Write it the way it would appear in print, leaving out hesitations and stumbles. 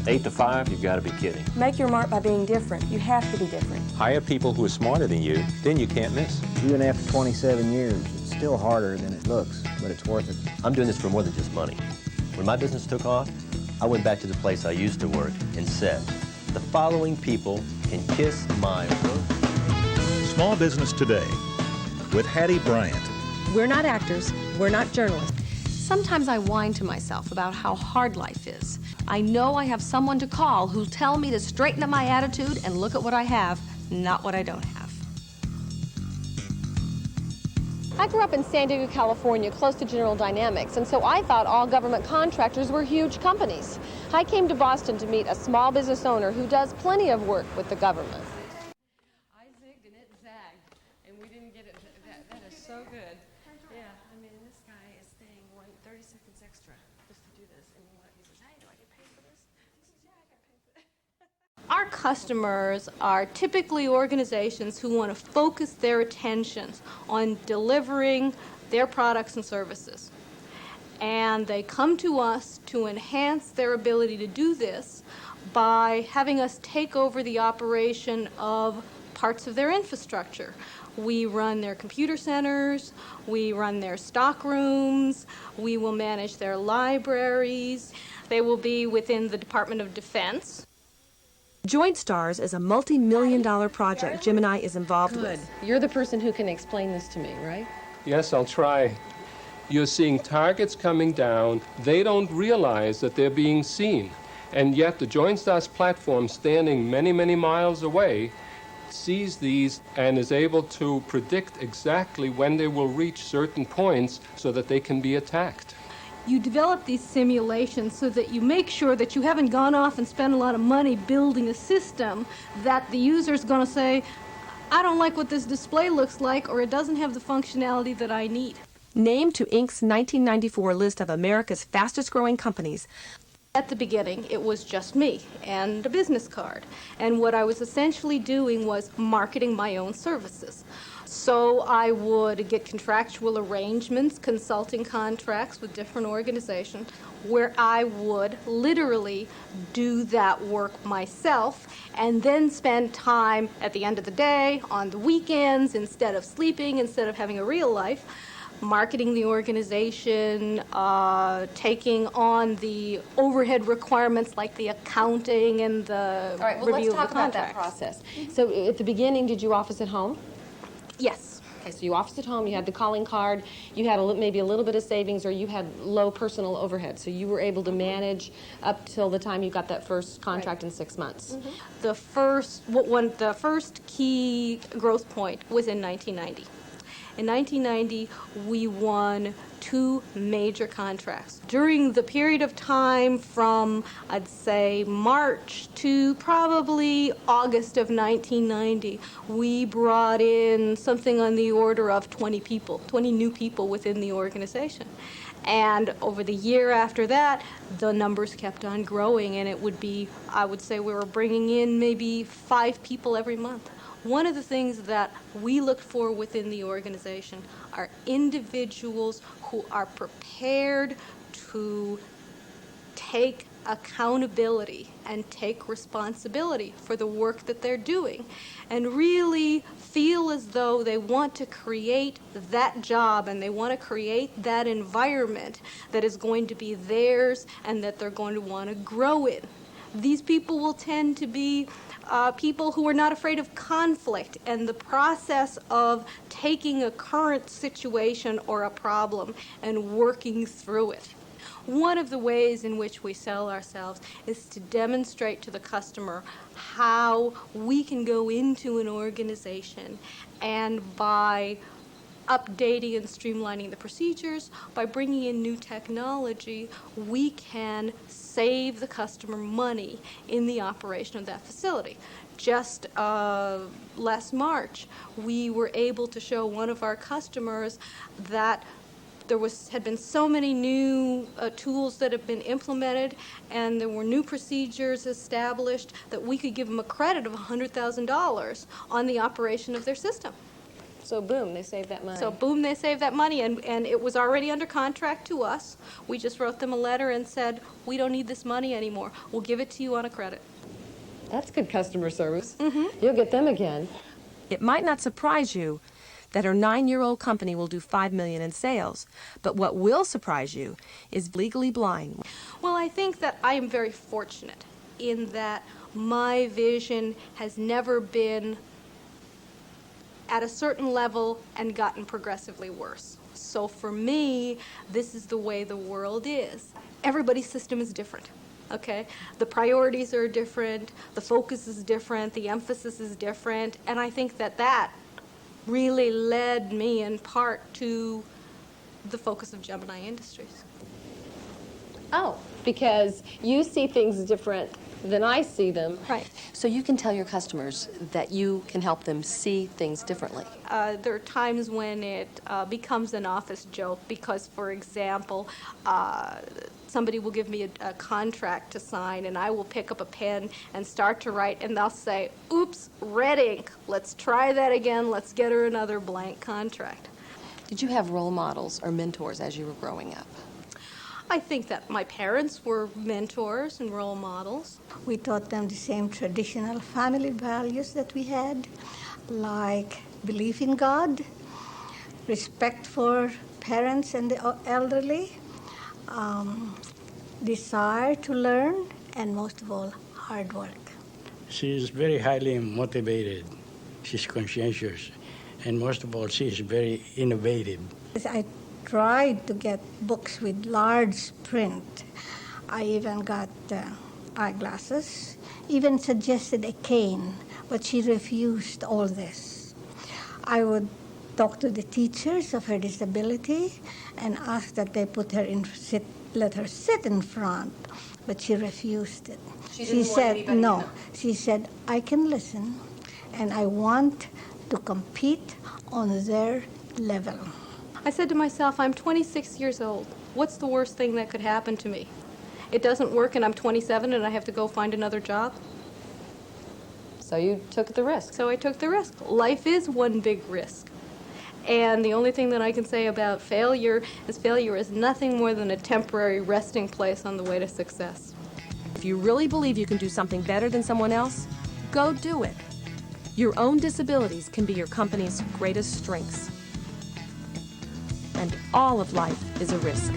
8 to 5, you've got to be kidding. Make your mark by being different. You have to be different. Hire people who are smarter than you, then you can't miss. Even after 27 years, it's still harder than it looks, but it's worth it. I'm doing this for more than just money. When my business took off, I went back to the place I used to work and said, the following people can kiss my rose. Small Business Today with Hattie Bryant. We're not actors. We're not journalists. Sometimes I whine to myself about how hard life is. I know I have someone to call who'll tell me to straighten up my attitude and look at what I have, not what I don't have. I grew up in San Diego, California, close to General Dynamics, and so I thought all government contractors were huge companies. I came to Boston to meet a small business owner who does plenty of work with the government. I zigged and it zagged, and we didn't get it. That is so good. Yeah, I mean, this guy is staying 30 seconds extra just to do this, and he says, hey, do I get paid for this? I says, yeah, I got paid for this. Our customers are typically organizations who want to focus their attentions on delivering their products and services. And they come to us to enhance their ability to do this by having us take over the operation of parts of their infrastructure. We run their computer centers, we run their stock rooms, we will manage their libraries. They will be within the Department of Defense. Joint Stars is a multi-million-dollar project Jim and I is involved with. You're the person who can explain this to me, right? Yes, I'll try. You're seeing targets coming down. They don't realize that they're being seen. And yet the Joint Stars platform, standing many, many miles away, sees these and is able to predict exactly when they will reach certain points so that they can be attacked. You develop these simulations so that you make sure that you haven't gone off and spent a lot of money building a system that the user's going to say, I don't like what this display looks like, or it doesn't have the functionality that I need. Named to Inc.'s 1994 list of America's fastest-growing companies. At the beginning, it was just me and a business card. And what I was essentially doing was marketing my own services. So I would get contractual arrangements, consulting contracts with different organizations, where I would literally do that work myself and then spend time at the end of the day, on the weekends, instead of sleeping, instead of having a real life, marketing the organization, taking on the overhead requirements like the accounting and the All right, well, review let's talk of the about that contracts. process. So at the beginning, did you office at home? Yes. Okay, so you officed at home, you had the calling card, you had maybe a little bit of savings, or you had low personal overhead. So you were able to manage up till the time you got that first contract in 6 months. Mm-hmm. The first key growth point was in 1990. In 1990, we won 2 major contracts. During the period of time from, I'd say, March to probably August of 1990, we brought in something on the order of 20 new people within the organization. And over the year after that, the numbers kept on growing, and it would be, I would say we were bringing in maybe 5 people every month. One of the things that we look for within the organization are individuals who are prepared to take accountability and take responsibility for the work that they're doing and really feel as though they want to create that job and they want to create that environment that is going to be theirs and that they're going to want to grow in. These people will tend to be people who are not afraid of conflict and the process of taking a current situation or a problem and working through it. One of the ways in which we sell ourselves is to demonstrate to the customer how we can go into an organization and by updating and streamlining the procedures, by bringing in new technology, we can save the customer money in the operation of that facility. Just last March, we were able to show one of our customers that there had been so many new tools that have been implemented and there were new procedures established that we could give them a credit of $100,000 on the operation of their system. So boom, they saved that money. So boom, they saved that money, and it was already under contract to us. We just wrote them a letter and said, we don't need this money anymore. We'll give it to you on a credit. That's good customer service. You'll get them again. It might not surprise you that her 9-year-old company will do $5 million in sales, but what will surprise you is Legally Blind. Well, I think that I am very fortunate in that my vision has never been at a certain level and gotten progressively worse. So for me, this is the way the world is. Everybody's system is different, okay? The priorities are different, the focus is different, the emphasis is different, and I think that that really led me in part to the focus of Gemini Industries. Oh, because you see things different than I see them. Right. So you can tell your customers that you can help them see things differently. There are times when it becomes an office joke because, for example, somebody will give me a contract to sign and I will pick up a pen and start to write and they'll say, oops, red ink, let's try that again, let's get her another blank contract. Did you have role models or mentors as you were growing up? I think that my parents were mentors and role models. We taught them the same traditional family values that we had, like belief in God, respect for parents and the elderly, desire to learn, and most of all, hard work. She's very highly motivated. She's conscientious. And most of all, she's very innovative. I tried to get books with large print. I even got eyeglasses, even suggested a cane, but she refused all this. I would talk to the teachers of her disability and ask that they put her in, let her sit in front, but she refused it. She said, no. She said, I can listen, and I want to compete on their level. I said to myself, I'm 26 years old. What's the worst thing that could happen to me? It doesn't work and I'm 27 and I have to go find another job? So you took the risk. So I took the risk. Life is one big risk. And the only thing that I can say about failure is nothing more than a temporary resting place on the way to success. If you really believe you can do something better than someone else, go do it. Your own disabilities can be your company's greatest strengths. And all of life is a risk.